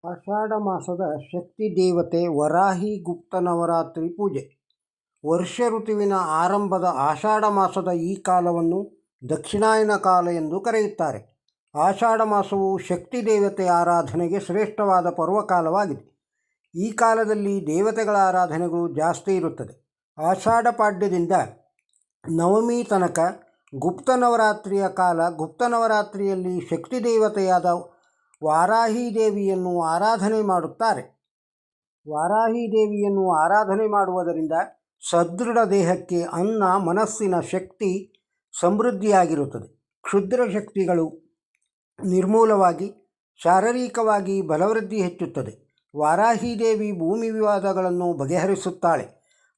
ಆಷಾಢ ಮಾಸದ ಶಕ್ತಿ ದೇವತೆ ವರಾಹಿ ಗುಪ್ತ ನವರಾತ್ರಿ ಪೂಜೆ. ವರ್ಷ ಋತುವಿನ ಆರಂಭದ ಆಷಾಢ ಮಾಸದ ಈ ಕಾಲವನ್ನು ದಕ್ಷಿಣಾಯನ ಕಾಲ ಎಂದು ಕರೆಯುತ್ತಾರೆ. ಆಷಾಢ ಮಾಸವು ಶಕ್ತಿ ದೇವತೆ ಆರಾಧನೆಗೆ ಶ್ರೇಷ್ಠವಾದ ಪರ್ವಕಾಲವಾಗಿದೆ. ಈ ಕಾಲದಲ್ಲಿ ದೇವತೆಗಳ ಆರಾಧನೆಗಳು ಜಾಸ್ತಿ ಇರುತ್ತದೆ. ಆಷಾಢ ಪಾಡ್ಯದಿಂದ ನವಮಿ ತನಕ ಗುಪ್ತ ನವರಾತ್ರಿಯ ಕಾಲ. ಗುಪ್ತ ನವರಾತ್ರಿಯಲ್ಲಿ ಶಕ್ತಿ ದೇವತೆಯಾದ ವಾರಾಹಿ ದೇವಿಯನ್ನು ಆರಾಧನೆ ಮಾಡುತ್ತಾರೆ. ವಾರಾಹಿ ದೇವಿಯನ್ನು ಆರಾಧನೆ ಮಾಡುವುದರಿಂದ ಸದೃಢ ದೇಹಕ್ಕೆ ಅನ್ನ, ಮನಸ್ಸಿನ ಶಕ್ತಿ ಸಮೃದ್ಧಿಯಾಗಿರುತ್ತದೆ. ಕ್ಷುದ್ರ ಶಕ್ತಿಗಳು ನಿರ್ಮೂಲವಾಗಿ ಶಾರೀರಿಕವಾಗಿ ಬಲವೃದ್ಧಿ ಹೆಚ್ಚುತ್ತದೆ. ವಾರಾಹಿ ದೇವಿ ಭೂಮಿ ವಿವಾದಗಳನ್ನು ಬಗೆಹರಿಸುತ್ತಾಳೆ.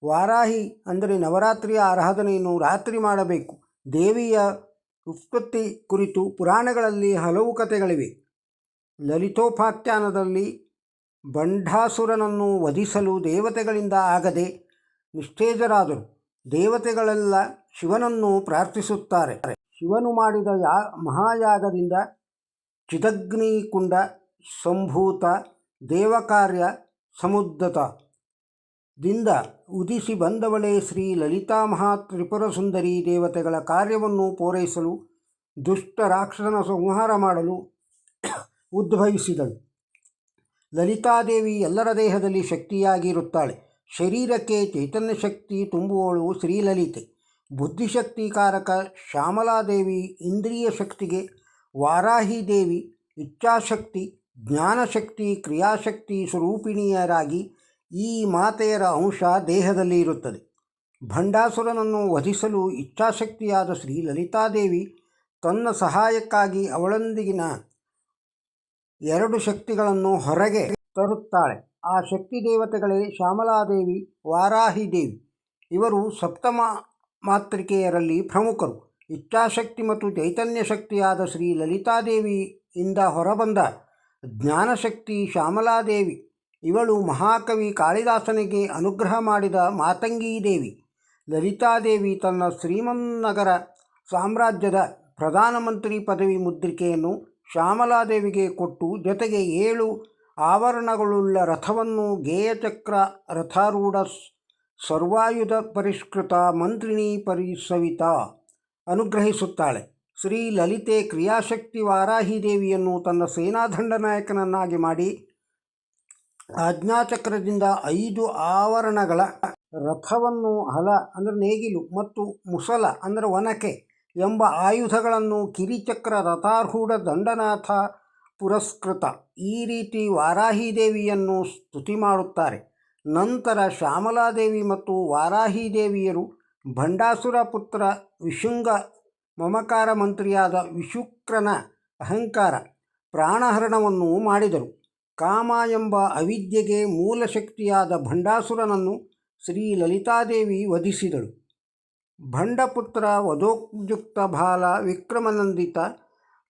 ವಾರಾಹಿ ಅಂದರೆ ನವರಾತ್ರಿಯ ಆರಾಧನೆಯನ್ನು ರಾತ್ರಿ ಮಾಡಬೇಕು. ದೇವಿಯ ಉತ್ಪತ್ತಿ ಕುರಿತು ಪುರಾಣಗಳಲ್ಲಿ ಹಲವು ಕಥೆಗಳಿವೆ. ಲಲಿತೋಪಾಖ್ಯಾನದಲ್ಲಿ ಬಂಢಾಸುರನನ್ನು ವಧಿಸಲು ದೇವತೆಗಳಿಂದ ಆಗದೆ ನಿಸ್ತೇಜರಾದರು. ದೇವತೆಗಳೆಲ್ಲ ಶಿವನನ್ನು ಪ್ರಾರ್ಥಿಸುತ್ತಾರೆ. ಶಿವನು ಮಾಡಿದ ಮಹಾಯಾಗದಿಂದ ಚಿದಗ್ನಿಕುಂಡ ಸಂಭೂತ ದೇವಕಾರ್ಯ ಸಮುದ್ಧತ ದಿಂದ ಉದಿಸಿ ಬಂದವಳೇ ಶ್ರೀ ಲಲಿತಾ ಮಹಾತ್ರಿಪುರ ಸುಂದರಿ. ದೇವತೆಗಳ ಕಾರ್ಯವನ್ನು ಪೂರೈಸಲು ದುಷ್ಟ ರಾಕ್ಷಸನ ಸಂಹಾರ ಮಾಡಲು ಉದ್ಭವಿಸಿದಳು. ಲಲಿತಾದೇವಿ ಎಲ್ಲರ ದೇಹದಲ್ಲಿ ಶಕ್ತಿಯಾಗಿರುತ್ತಾಳೆ. ಶರೀರಕ್ಕೆ ಚೈತನ್ಯ ಶಕ್ತಿ ತುಂಬುವವಳು ಶ್ರೀಲಲಿತೆ. ಬುದ್ಧಿಶಕ್ತಿಕಾರಕ ಶ್ಯಾಮಲಾದೇವಿ ಇಂದ್ರಿಯ ಶಕ್ತಿಗೆ ವಾರಾಹಿ ದೇವಿ ಇಚ್ಛಾಶಕ್ತಿ, ಜ್ಞಾನಶಕ್ತಿ, ಕ್ರಿಯಾಶಕ್ತಿ ಸ್ವರೂಪಿಣಿಯರಾಗಿ ಈ ಮಾತೆಯರ ಅಂಶ ದೇಹದಲ್ಲಿ ಇರುತ್ತದೆ. ಭಂಡಾಸುರನನ್ನು ವಧಿಸಲು ಇಚ್ಛಾಶಕ್ತಿಯಾದ ಶ್ರೀ ಲಲಿತಾದೇವಿ ತನ್ನ ಸಹಾಯಕ್ಕಾಗಿ ಅವಳೊಂದಿಗಿನ ಎರಡು ಶಕ್ತಿಗಳನ್ನು ಹೊರಗೆ ತರುತ್ತಾಳೆ. ಆ ಶಕ್ತಿ ದೇವತೆಗಳೇ ಶ್ಯಾಮಲಾದೇವಿ, ವಾರಾಹಿ ದೇವಿ. ಇವರು ಸಪ್ತಮ ಮಾತೃಕೆಯರಲ್ಲಿ ಪ್ರಮುಖರು. ಇಚ್ಛಾಶಕ್ತಿ ಮತ್ತು ಚೈತನ್ಯ ಶಕ್ತಿಯಾದ ಶ್ರೀ ಲಲಿತಾದೇವಿಯಿಂದ ಹೊರಬಂದ ಜ್ಞಾನಶಕ್ತಿ ಶ್ಯಾಮಲಾದೇವಿ. ಇವಳು ಮಹಾಕವಿ ಕಾಳಿದಾಸನಿಗೆ ಅನುಗ್ರಹ ಮಾಡಿದ ಮಾತಂಗಿ ದೇವಿ. ಲಲಿತಾದೇವಿ ತನ್ನ ಶ್ರೀಮನ್ನಗರ ಸಾಮ್ರಾಜ್ಯದ ಪ್ರಧಾನಮಂತ್ರಿ ಪದವಿ ಮುದ್ರಿಕೆಯನ್ನು ಶ್ಯಾಮಲಾದೇವಿಗೆ ಕೊಟ್ಟು ಜೊತೆಗೆ 7 ಆವರಣಗಳುಳ್ಳ ರಥವನ್ನು ಗೇಯಚಕ್ರ ರಥಾರೂಢ ಸರ್ವಾಯುಧ ಪರಿಷ್ಕೃತ ಮಂತ್ರಿಣೀ ಪರಿಸವಿತ ಅನುಗ್ರಹಿಸುತ್ತಾಳೆ. ಶ್ರೀ ಲಲಿತೆ ಕ್ರಿಯಾಶಕ್ತಿ ವಾರಾಹಿ ದೇವಿಯನ್ನು ತನ್ನ ಸೇನಾದಂಡನಾಯಕನನ್ನಾಗಿ ಮಾಡಿ ಆಜ್ಞಾಚಕ್ರದಿಂದ 5 ಆವರಣಗಳ ರಥವನ್ನು ಹಲ ಅಂದರೆ ನೇಗಿಲು ಮತ್ತು ಮುಸಲ ಅಂದರೆ ಒನಕೆ ಎಂಬ ಆಯುಧಗಳನ್ನು ಕಿರಿಚಕ್ರ ರಥಾರೂಢ ದಂಡನಾಥ ಪುರಸ್ಕೃತ ಈ ರೀತಿ ವಾರಾಹಿ ದೇವಿಯನ್ನು ಸ್ತುತಿ ಮಾಡುತ್ತಾರೆ. ನಂತರ ಶ್ಯಾಮಲಾದೇವಿ ಮತ್ತು ವಾರಾಹಿ ದೇವಿಯರು ಭಂಡಾಸುರ ಪುತ್ರ ವಿಶುಂಗ ಮಮಕಾರ ಮಂತ್ರಿಯಾದ ವಿಶುಕ್ರನ ಅಹಂಕಾರ ಪ್ರಾಣಹರಣವನ್ನು ಮಾಡಿದರು. ಕಾಮ ಎಂಬ ಅವಿದ್ಯೆಗೆ ಮೂಲ ಶಕ್ತಿಯಾದ ಭಂಡಾಸುರನನ್ನು ಶ್ರೀ ಲಲಿತಾದೇವಿ ವಧಿಸಿದಳು. ಭಂಡಪುತ್ರ ವಧೋಯುಕ್ತ ಬಾಲ ವಿಕ್ರಮನಂದಿತ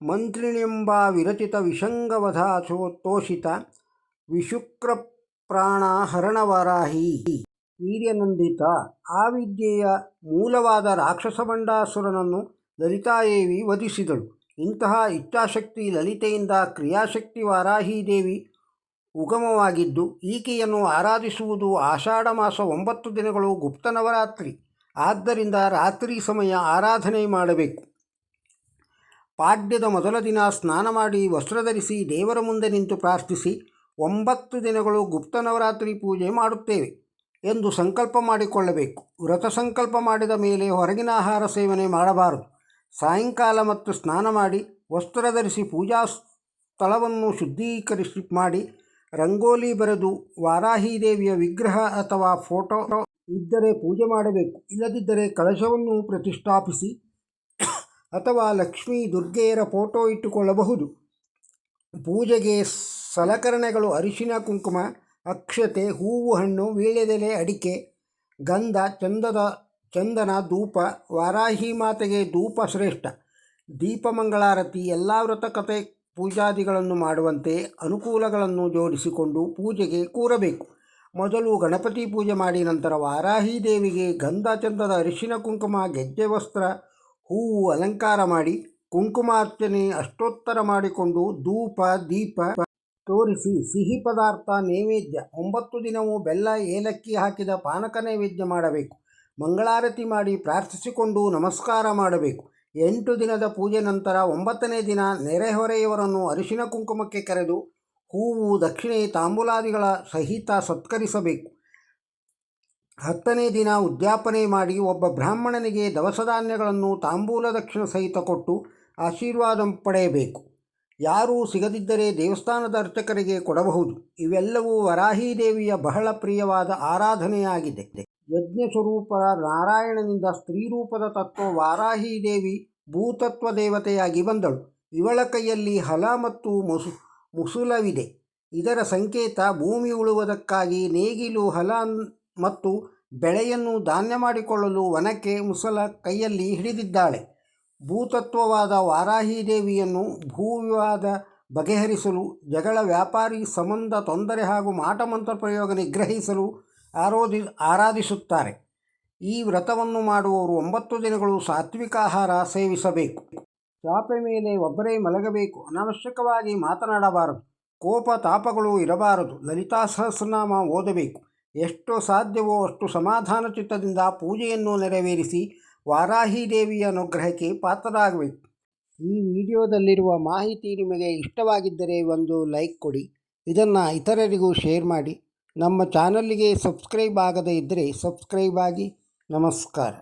ಮಂತ್ರಿಣಿಯೆಂಬ ವಿರಚಿತ ವಿಶಂಗವಧ ತೋಷಿತ ವಿಶುಕ್ರ ಪ್ರಾಣ ಹರಣವರಾಹಿ ವೀರ್ಯನಂದಿತ. ಆ ವಿದ್ಯೆಯ ಮೂಲವಾದ ರಾಕ್ಷಸ ಭಂಡಾಸುರನನ್ನು ಲಲಿತಾದೇವಿ ವಧಿಸಿದಳು. ಇಂತಹ ಇಚ್ಛಾಶಕ್ತಿ ಲಲಿತೆಯಿಂದ ಕ್ರಿಯಾಶಕ್ತಿ ವಾರಾಹಿ ದೇವಿ ಉಗಮವಾಗಿದ್ದು ಈಕೆಯನ್ನು ಆರಾಧಿಸುವುದು ಆಷಾಢ ಮಾಸ 9 ದಿನಗಳು ಗುಪ್ತ ನವರಾತ್ರಿ. ಆದ್ದರಿಂದ ರಾತ್ರಿ ಸಮಯ ಆರಾಧನೆ ಮಾಡಬೇಕು. ಪಾಡ್ಯದ ಮೊದಲ ದಿನ ಸ್ನಾನ ಮಾಡಿ ವಸ್ತ್ರ ಧರಿಸಿ ದೇವರ ಮುಂದೆ ನಿಂತು ಪ್ರಾರ್ಥಿಸಿ 9 ದಿನಗಳು ಗುಪ್ತ ನವರಾತ್ರಿ ಪೂಜೆ ಮಾಡುತ್ತೇವೆ ಎಂದು ಸಂಕಲ್ಪ ಮಾಡಿಕೊಳ್ಳಬೇಕು. ವ್ರತ ಸಂಕಲ್ಪ ಮಾಡಿದ ಮೇಲೆ ಹೊರಗಿನ ಆಹಾರ ಸೇವನೆ ಮಾಡಬಾರದು. ಸಾಯಂಕಾಲ ಮತ್ತು ಸ್ನಾನ ಮಾಡಿ ವಸ್ತ್ರ ಧರಿಸಿ ಪೂಜಾ ಸ್ಥಳವನ್ನು ಶುದ್ಧೀಕರಿಸಿ ಮಾಡಿ ರಂಗೋಲಿ ಬರೆದು ವಾರಾಹಿ ದೇವಿಯ ವಿಗ್ರಹ ಅಥವಾ ಫೋಟೋ ಇದ್ದರೆ ಪೂಜೆ ಮಾಡಬೇಕು. ಇಲ್ಲದಿದ್ದರೆ ಕಳಶವನ್ನು ಪ್ರತಿಷ್ಠಾಪಿಸಿ ಅಥವಾ ಲಕ್ಷ್ಮೀ ದುರ್ಗೆಯರ ಫೋಟೋ ಇಟ್ಟುಕೊಳ್ಳಬಹುದು. ಪೂಜೆಗೆ ಸಲಕರಣೆಗಳು ಅರಿಶಿನ ಕುಂಕುಮ, ಅಕ್ಷತೆ, ಹೂವು, ಹಣ್ಣು, ವೀಳ್ಯದೆಲೆ, ಅಡಿಕೆ, ಗಂಧ, ಚಂದನ, ಧೂಪ. ವಾರಾಹಿ ಮಾತೆಗೆ ಧೂಪ ಶ್ರೇಷ್ಠ. ದೀಪ ಮಂಗಳಾರತಿ. ಎಲ್ಲ ವ್ರತಕತೆ ಪೂಜಾದಿಗಳನ್ನು ಮಾಡುವಂತೆ ಅನುಕೂಲಗಳನ್ನು ಜೋಡಿಸಿಕೊಂಡು ಪೂಜೆಗೆ ಕೂರಬೇಕು. ಮೊದಲು ಗಣಪತಿ ಪೂಜೆ ಮಾಡಿ ನಂತರ ವಾರಾಹಿ ದೇವಿಗೆ ಗಂಧ, ಚಂದದ, ಅರಿಶಿನ ಕುಂಕುಮ, ಗೆಜ್ಜೆ ವಸ್ತ್ರ, ಹೂವು ಅಲಂಕಾರ ಮಾಡಿ ಕುಂಕುಮಾರ್ಚನೆ ಅಷ್ಟೋತ್ತರ ಮಾಡಿಕೊಂಡು ಧೂಪ, ದೀಪ ತೋರಿಸಿ ಸಿಹಿ ಪದಾರ್ಥ ನೈವೇದ್ಯ 9 ದಿನವೂ ಬೆಲ್ಲ ಏಲಕ್ಕಿ ಹಾಕಿದ ಪಾನಕ ನೈವೇದ್ಯ ಮಾಡಬೇಕು. ಮಂಗಳಾರತಿ ಮಾಡಿ ಪ್ರಾರ್ಥಿಸಿಕೊಂಡು ನಮಸ್ಕಾರ ಮಾಡಬೇಕು. 8 ದಿನದ ಪೂಜೆ ನಂತರ 9ನೇ ದಿನ ನೆರೆಹೊರೆಯವರನ್ನು ಅರಿಶಿನ ಕುಂಕುಮಕ್ಕೆ ಕರೆದು ಹೂವು ದಕ್ಷಿಣೆ ತಾಂಬೂಲಾದಿಗಳ ಸಹಿತ ಸತ್ಕರಿಸಬೇಕು. 10ನೇ ದಿನ ಉದ್ಯಾಪನೆ ಮಾಡಿ ಒಬ್ಬ ಬ್ರಾಹ್ಮಣನಿಗೆ ದವಸ ಧಾನ್ಯಗಳನ್ನು ತಾಂಬೂಲ ದಕ್ಷಿಣ ಸಹಿತ ಕೊಟ್ಟು ಆಶೀರ್ವಾದ ಪಡೆಯಬೇಕು. ಯಾರೂ ಸಿಗದಿದ್ದರೆ ದೇವಸ್ಥಾನದ ಅರ್ಚಕರಿಗೆ ಕೊಡಬಹುದು. ಇವೆಲ್ಲವೂ ವರಾಹಿ ದೇವಿಯ ಬಹಳ ಪ್ರಿಯವಾದ ಆರಾಧನೆಯಾಗಿದೆ. ಯಜ್ಞ ಸ್ವರೂಪ ನಾರಾಯಣನಿಂದ ಸ್ತ್ರೀ ರೂಪದ ತತ್ವ ವಾರಾಹಿ ದೇವಿ ಭೂತತ್ವ ದೇವತೆಯಾಗಿ ಬಂದಳು. ಇವಳ ಕೈಯಲ್ಲಿ ಹಲ ಮತ್ತು ಮುಸುಲವಿದೆ. ಇದರ ಸಂಕೇತ ಭೂಮಿ ಉಳುವುದಕ್ಕಾಗಿ ನೇಗಿಲು ಹಲ ಮತ್ತು ಬೆಳೆಯನ್ನು ಧಾನ್ಯ ಮಾಡಿಕೊಳ್ಳಲು ವನಕ್ಕೆ ಮುಸಲ ಕೈಯಲ್ಲಿ ಹಿಡಿದಿದ್ದಾಳೆ. ಭೂತತ್ವವಾದ ವಾರಾಹಿ ದೇವಿಯನ್ನು ಭೂವಿವಾದ ಬಗೆಹರಿಸಲು, ಜಗಳ ವ್ಯಾಪಾರಿ ಸಂಬಂಧ ತೊಂದರೆ ಹಾಗೂ ಮಾಟಮಂತ್ರ ಪ್ರಯೋಗ ನಿಗ್ರಹಿಸಲು ಆರಾಧಿಸುತ್ತಾರೆ. ಈ ವ್ರತವನ್ನು ಮಾಡುವವರು 9 ದಿನಗಳು ಸಾತ್ವಿಕ ಆಹಾರ ಸೇವಿಸಬೇಕು. ಚಾಪೆ ಮೇಲೆ ಒಬ್ಬರೇ ಮಲಗಬೇಕು. ಅನಾವಶ್ಯಕವಾಗಿ ಮಾತನಾಡಬಾರದು. ಕೋಪ ತಾಪಗಳು ಇರಬಾರದು. ಲಲಿತಾ ಸಹಸ್ರನಾಮ ಓದಬೇಕು. ಎಷ್ಟು ಸಾಧ್ಯವೋ ಅಷ್ಟು ಸಮಾಧಾನ ಚಿತ್ತದಿಂದ ಪೂಜೆಯನ್ನು ನೆರವೇರಿಸಿ ವಾರಾಹಿ ದೇವಿಯ ಅನುಗ್ರಹಕ್ಕೆ ಪಾತ್ರರಾಗಬೇಕು. ಈ ವಿಡಿಯೋದಲ್ಲಿರುವ ಮಾಹಿತಿ ನಿಮಗೆ ಇಷ್ಟವಾಗಿದ್ದರೆ ಒಂದು ಲೈಕ್ ಕೊಡಿ. ಇದನ್ನು ಇತರರಿಗೂ ಶೇರ್ ಮಾಡಿ. ನಮ್ಮ ಚಾನಲ್ಗೆ ಸಬ್ಸ್ಕ್ರೈಬ್ ಆಗದೇ ಇದ್ದರೆ ಸಬ್ಸ್ಕ್ರೈಬ್ ಆಗಿ. ನಮಸ್ಕಾರ.